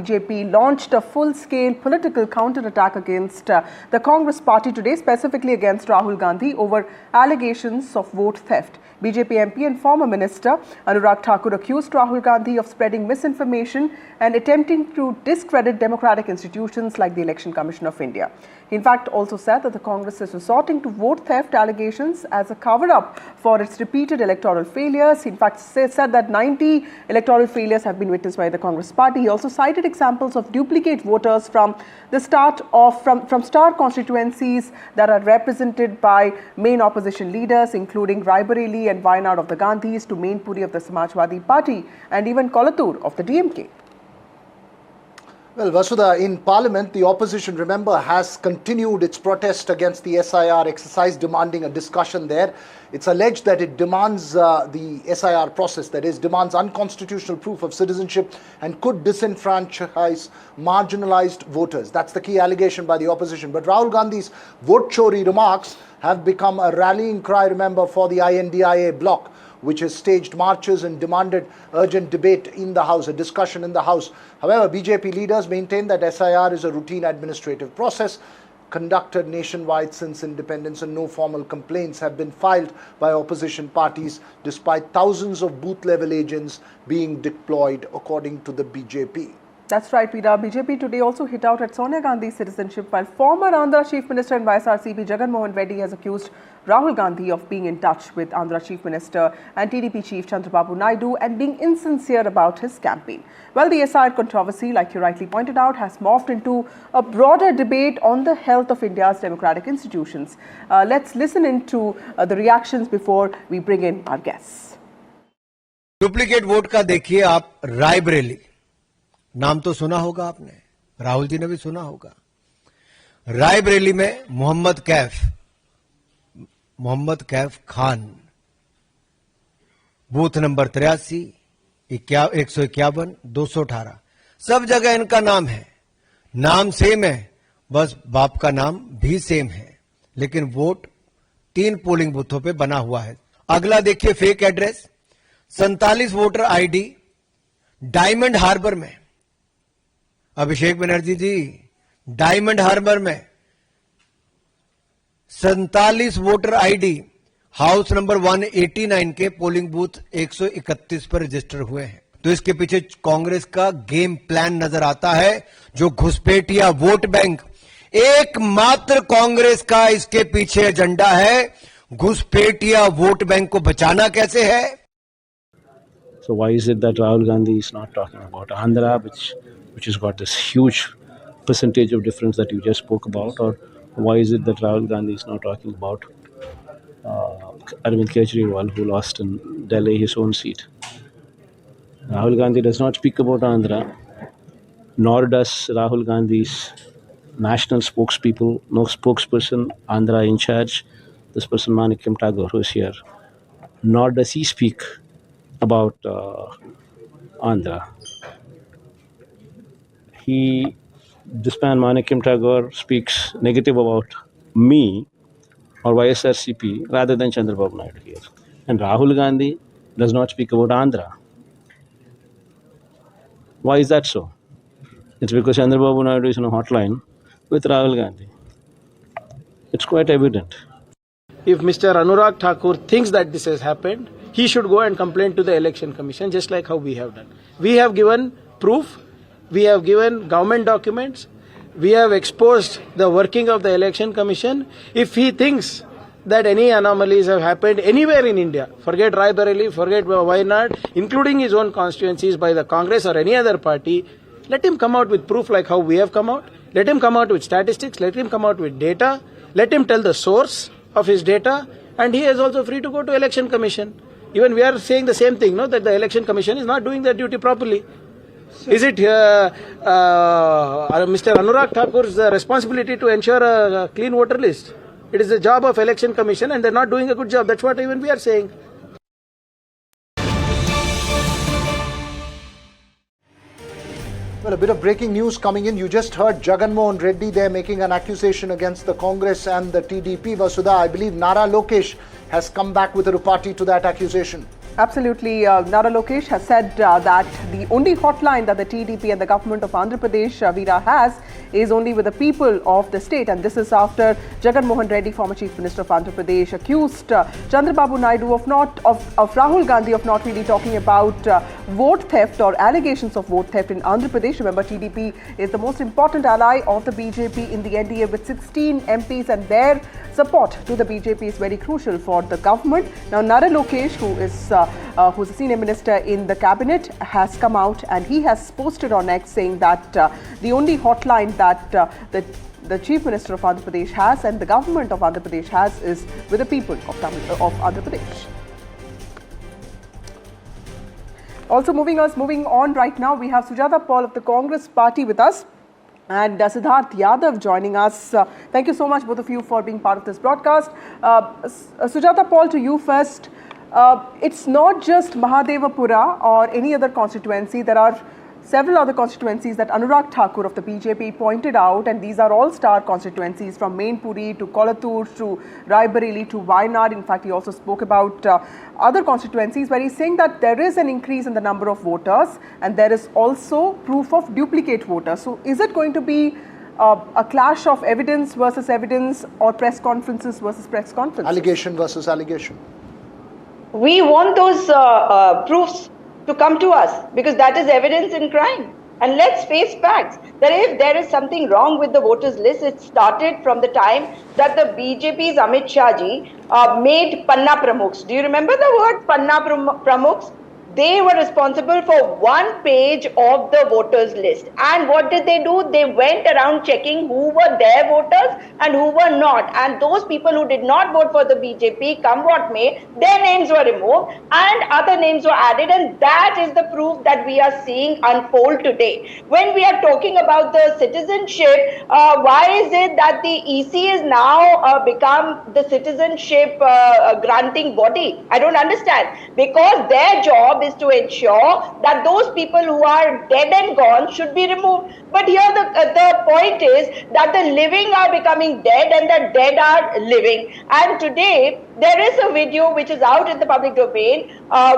BJP launched a full-scale political counterattack against the Congress party today, specifically against Rahul Gandhi over allegations of vote theft. BJP MP and former Minister Anurag Thakur accused Rahul Gandhi of spreading misinformation and attempting to discredit democratic institutions like the Election Commission of India. He in fact also said that the Congress is resorting to vote theft allegations as a cover-up for its repeated electoral failures. He in fact said that 90 electoral failures have been witnessed by the Congress party. He also cited examples of duplicate voters from star constituencies that are represented by main opposition leaders, including Rae Bareli and Wayanad of the Gandhis, to Mainpuri of the Samajwadi party, and even Kolathur of the DMK. Well, Vasudha, in Parliament, the opposition, remember, has continued its protest against the SIR exercise, demanding a discussion there. It's alleged that it demands the SIR process, that is, demands unconstitutional proof of citizenship and could disenfranchise marginalized voters. That's the key allegation by the opposition. But Rahul Gandhi's vote chori remarks have become a rallying cry, remember, for the INDIA bloc, which has staged marches and demanded urgent debate in the House, a discussion in the House. However, BJP leaders maintain that SIR is a routine administrative process conducted nationwide since independence, and no formal complaints have been filed by opposition parties, despite thousands of booth-level agents being deployed, according to the BJP. That's right, Peter. BJP today also hit out at Sonia Gandhi's citizenship, while former Andhra Chief Minister and YSRCP Jagan Reddy has accused Rahul Gandhi of being in touch with Andhra Chief Minister and TDP Chief Chandrababu Naidu and being insincere about his campaign. Well, the SIR controversy, like you rightly pointed out, has morphed into a broader debate on the health of India's democratic institutions. Let's listen into the reactions before we bring in our guests. Duplicate vote का देखिए आप, राय बरेली नाम तो सुना होगा आपने, राहुल जी ने भी सुना होगा। राय बरेली में मोहम्मद कैफ खान, बूथ नंबर 83, 151, 218, सब जगह इनका नाम है, नाम सेम है, बस बाप का नाम भी सेम है, लेकिन वोट 3 पोलिंग बूथों पे बना हुआ है। अगला देखिए fake address, 47 voter ID Diamond Harbour में। अभिषेक बनर्जी जी, डायमंड हार्बर में 47 वोटर आईडी हाउस नंबर 189 के पोलिंग बूथ 131 पर रजिस्टर हुए हैं। तो इसके पीछे कांग्रेस का गेम प्लान नजर आता है, जो घुसपैठिया वोट बैंक, एकमात्र कांग्रेस का इसके पीछे एजेंडा है, घुसपैठिया वोट बैंक को बचाना कैसे है। So why is it that Rahul Gandhi is not talking about Andhra, which has got this huge percentage of difference that you just spoke about? Or why is it that Rahul Gandhi is not talking about Arvind Kejriwal, who lost in Delhi his own seat? Rahul Gandhi does not speak about Andhra, nor does Rahul Gandhi's national spokesperson, Andhra in charge, this person Manikyam Tagore, who is here, nor does he speak about Andhra. This man Manikyam Tagore speaks negative about me or YSRCP rather than Chandrababu Naidu here. And Rahul Gandhi does not speak about Andhra. Why is that so? It's because Chandrababu Naidu is on a hotline with Rahul Gandhi. It's quite evident. If Mr. Anurag Thakur thinks that this has happened, he should go and complain to the Election Commission, just like how we have done. We have given proof, we have given government documents, we have exposed the working of the Election Commission. If he thinks that any anomalies have happened anywhere in India, forget Rae Bareli, forget Wayanad, including his own constituencies by the Congress or any other party, let him come out with proof like how we have come out. Let him come out with statistics, let him come out with data, let him tell the source of his data, and he is also free to go to Election Commission. Even we are saying the same thing, no, that the Election Commission is not doing their duty properly. Is it Mr. Anurag Thakur's responsibility to ensure a clean voter list? It is the job of Election Commission, and they're not doing a good job. That's what even we are saying. Well, a bit of breaking news coming in. You just heard Jagan Reddy there making an accusation against the Congress and the TDP. Vasudha, I believe Nara Lokesh has come back with a repartee to that accusation. Absolutely. Nara Lokesh has said that the only hotline that the TDP and the government of Andhra Pradesh, Veera, has is only with the people of the state. And this is after Jagan Mohan Reddy, former Chief Minister of Andhra Pradesh, accused Chandrababu Naidu of Rahul Gandhi of not really talking about vote theft or allegations of vote theft in Andhra Pradesh. Remember, TDP is the most important ally of the BJP in the NDA with 16 MPs, and their support to the BJP is very crucial for the government. Now, Nara Lokesh, who's a senior minister in the cabinet, has come out and he has posted on X saying that the only hotline that the Chief Minister of Andhra Pradesh has and the government of Andhra Pradesh has is with the people of Andhra Pradesh. Also moving on right now, we have Sujata Paul of the Congress party with us, and Siddharth Yadav joining us. Thank you so much, both of you, for being part of this broadcast. Sujata Paul, to you first. It's not just Mahadevapura or any other constituency. There are several other constituencies that Anurag Thakur of the BJP pointed out, and these are all star constituencies, from Mainpuri to Kolathur to Rae Bareli to Wayanad. In fact, he also spoke about other constituencies where he's saying that there is an increase in the number of voters and there is also proof of duplicate voters. So is it going to be a clash of evidence versus evidence, or press conferences versus press conferences? Allegation versus allegation. We want those proofs to come to us, because that is evidence in crime. And let's face facts, that if there is something wrong with the voters list, it started from the time that the BJP's Amit Shah ji made Panna Pramukhs. Do you remember the word Panna Pramukhs? They were responsible for one page of the voters list. And what did they do? They went around checking who were their voters and who were not. And those people who did not vote for the BJP, come what may, their names were removed and other names were added. And that is the proof that we are seeing unfold today. When we are talking about the citizenship, why is it that the EC is now become the citizenship granting body? I don't understand. Because their job is to ensure that those people who are dead and gone should be removed. But here the point is that the living are becoming dead and the dead are living. And today there is a video which is out in the public domain,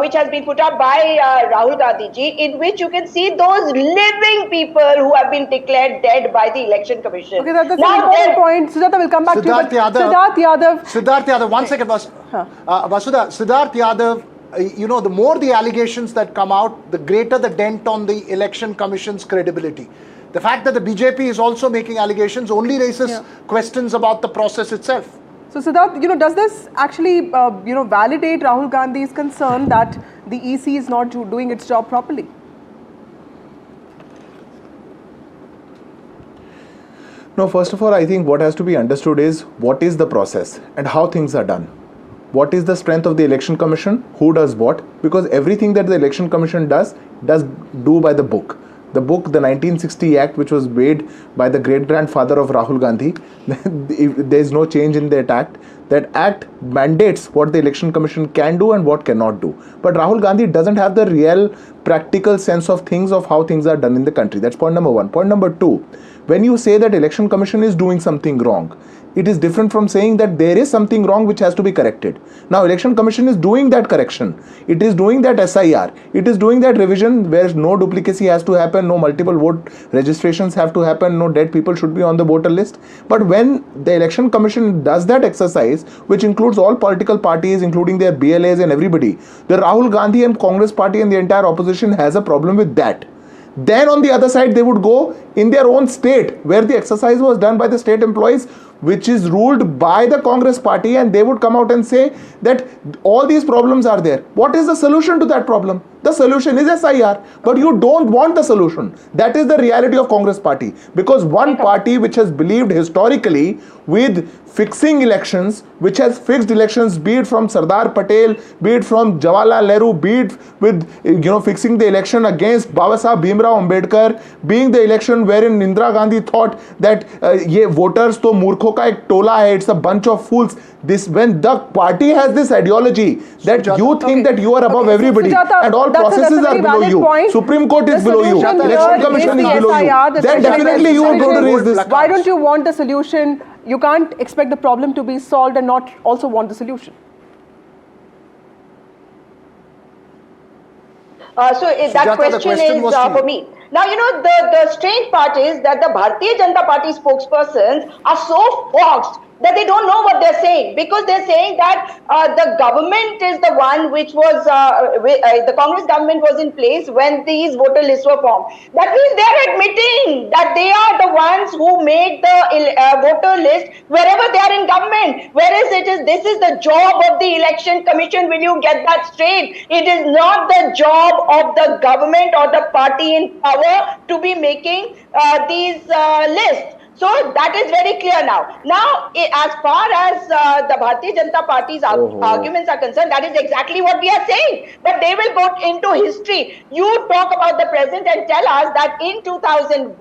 which has been put up by Rahul Gandhi ji, in which you can see those living people who have been declared dead by the Election Commission. Okay, that's an important point. Sujata will come back to you. Siddharth Yadav, one second, Vasudha. Siddharth Yadav, the more the allegations that come out, the greater the dent on the Election Commission's credibility. The fact that the BJP is also making allegations only raises questions about the process itself. So Siddharth, does this actually, validate Rahul Gandhi's concern that the EC is not doing its job properly? No, first of all, I think what has to be understood is what is the process and how things are done. What is the strength of the Election Commission? Who does what? Because everything that the Election Commission does do by the book. The book, the 1960 Act, which was made by the great-grandfather of Rahul Gandhi, there is no change in that act. That act mandates what the Election Commission can do and what cannot do. But Rahul Gandhi doesn't have the real practical sense of things, of how things are done in the country. That's point number one. Point number two, when you say that Election Commission is doing something wrong, it is different from saying that there is something wrong which has to be corrected. Now, Election Commission is doing that correction. It is doing that SIR. It is doing that revision where no duplicacy has to happen, no multiple vote registrations have to happen, no dead people should be on the voter list. But when the Election Commission does that exercise, which includes all political parties, including their BLAs and everybody, the Rahul Gandhi and Congress party and the entire opposition has a problem with that. Then on the other side, they would go in their own state where the exercise was done by the state employees, which is ruled by the Congress party, and they would come out and say that all these problems are there. What is the solution to that problem? The solution is SIR, but you don't want the solution. That is the reality of Congress party, because one party which has believed historically with fixing elections, which has fixed elections, be it from Sardar Patel, be it from Jawaharlal Nehru, be it with fixing the election against Babasaheb Bhimrao Ambedkar, being the election wherein Indira Gandhi thought that ye voters to murkho ka ek tola hai, it's a bunch of fools. When the party has this ideology that you think that you are above everybody, and all processes are below you, point. Supreme Court is below you, Election Commission is below you, then definitely you are going to raise this. Why don't you want the solution? You can't expect the problem to be solved and not also want the solution. That question is for me. Now, the strange part is that the Bharatiya Janata Party spokespersons are so foxed that they don't know what they're saying, because they're saying that the government is the one which was, the Congress government was in place when these voter lists were formed. That means they're admitting that they are the ones who made the voter list wherever they are in government. Whereas this is the job of the Election Commission. Will you get that straight? It is not the job of the government or the party in power to be making these lists. So that is very clear now. Now, as far as the Bharatiya Janata Party's arguments are concerned, that is exactly what we are saying. But they will go into history. You talk about the present and tell us that in 2001,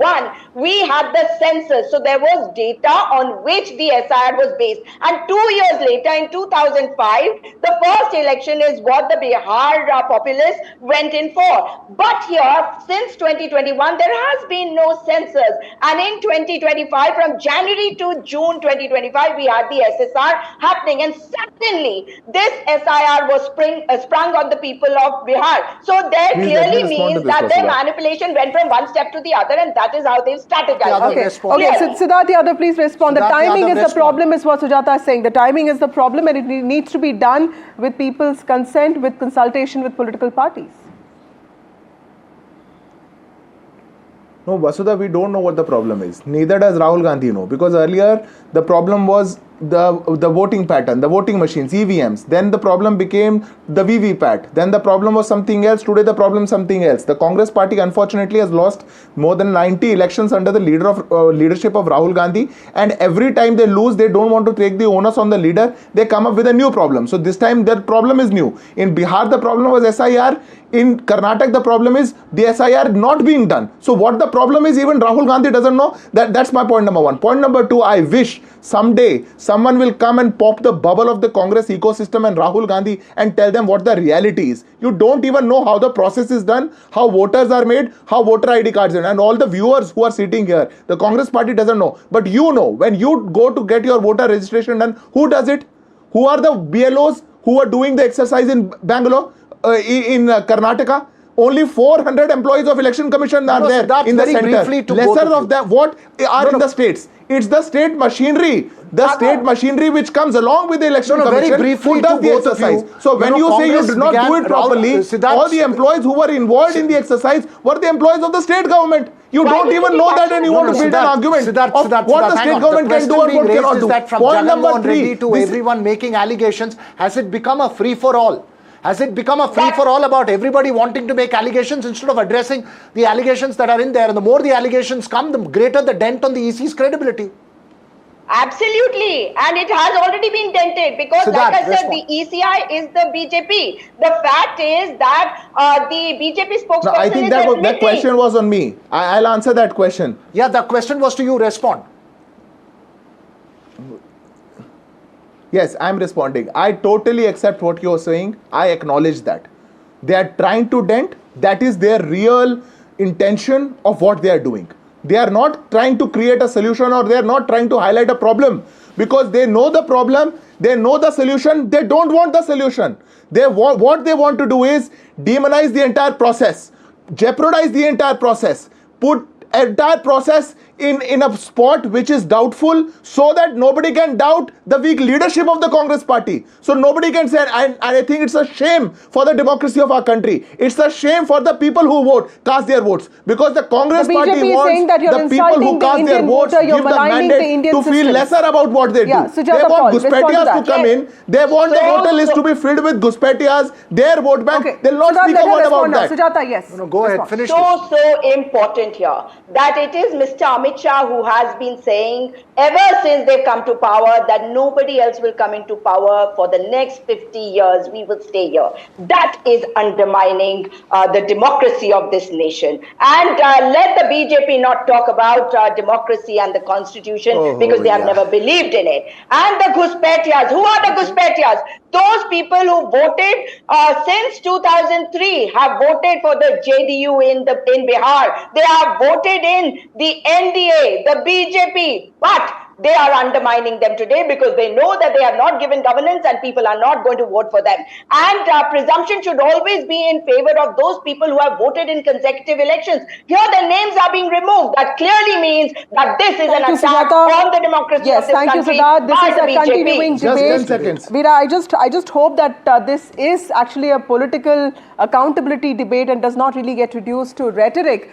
we had the census. So there was data on which the SIR was based. And 2 years later, in 2005, the first election is what the Bihar populace went in for. But here, since 2021, there has been no census. And in 2025, from January to June 2025, we had the SSR happening, and suddenly this SIR was sprung on the people of Bihar. So that clearly means that their manipulation went from one step to the other, and that is how they've strategized. Okay, Siddharth Yadav, please respond. The timing is the problem, is what Sujata is saying. The timing is the problem, and it needs to be done with people's consent, with consultation with political parties. No, Vasudha, we don't know what the problem is. Neither does Rahul Gandhi know, because earlier the problem was the voting pattern, the voting machines, EVMs. Then the problem became the VVPAT. Then the problem was something else. Today the problem is something else. The Congress party unfortunately has lost more than 90 elections under the leadership of Rahul Gandhi. And every time they lose, they don't want to take the onus on the leader. They come up with a new problem. So this time their problem is new. In Bihar, the problem was SIR. In Karnataka, the problem is the SIR not being done. So what the problem is, even Rahul Gandhi doesn't know. That's my point number one. Point number two, I wish someday someone will come and pop the bubble of the Congress ecosystem and Rahul Gandhi and tell them what the reality is. You don't even know how the process is done, how voters are made, how voter ID cards are done. And all the viewers who are sitting here, the Congress party doesn't know. But you know, when you go to get your voter registration done, who does it? Who are the BLOs who are doing the exercise in Bangalore? In Karnataka, only 400 employees of Election Commission are there in the center. Lesser of that, what are in the states? It's the state machinery. The state machinery which comes along with the Election Commission very briefly who does the exercise. So when you say you did not do it properly, all the employees who were involved in the exercise were the employees of the state government. You don't even know that, and you want to build an argument of what the state government can do and what cannot do. Point number 3, to everyone making allegations, has it become a free-for-all? Has it become a free-for-all about everybody wanting to make allegations instead of addressing the allegations that are in there? And the more the allegations come, the greater the dent on the EC's credibility. Absolutely, and it has already been dented, because like I said, the ECI is the BJP. The fact is that the BJP spokesperson no, I think that question was on me. I'll answer that question. Yeah, the question was to you. Respond. Yes, I'm responding. I totally accept what you're saying. I acknowledge that. They are trying to dent. That is their real intention of what they are doing. They are not trying to create a solution, or they are not trying to highlight a problem, because they know the problem, they know the solution, they don't want the solution. What they want to do is demonize the entire process, jeopardize the entire process, put entire process in a spot which is doubtful, so that nobody can doubt the weak leadership of the Congress party. So nobody can say, and I think it's a shame for the democracy of our country. It's a shame for the people who cast their votes, because the Congress party wants the people who cast their votes give the mandate to feel lesser about what they do. They want Guspetias to come in. They want the voter list to be filled with Guspetias, their vote bank. They'll not speak a word about that. Sujata, yes. No, go ahead. Finish. So important here that it is Mr. Amit Shah who has been saying ever since they've come to power that nobody else will come into power for the next 50 years. We will stay here. That is undermining the democracy of this nation. And let the BJP not talk about democracy and the constitution, because they have never believed in it. And the Guspetias, who are the Guspetias? Those people who voted since 2003 have voted for the JDU in Bihar. They have voted in the NDA, the BJP. But they are undermining them today because they know that they have not given governance and people are not going to vote for them. And presumption should always be in favor of those people who have voted in consecutive elections. Here their names are being removed. That clearly means that this is an attack on the democracy of this thank country. You, Siddharth. This by is the a BJP. continuing debate. Just 10 seconds. Veera, I just hope that this is actually a political accountability debate and does not really get reduced to rhetoric.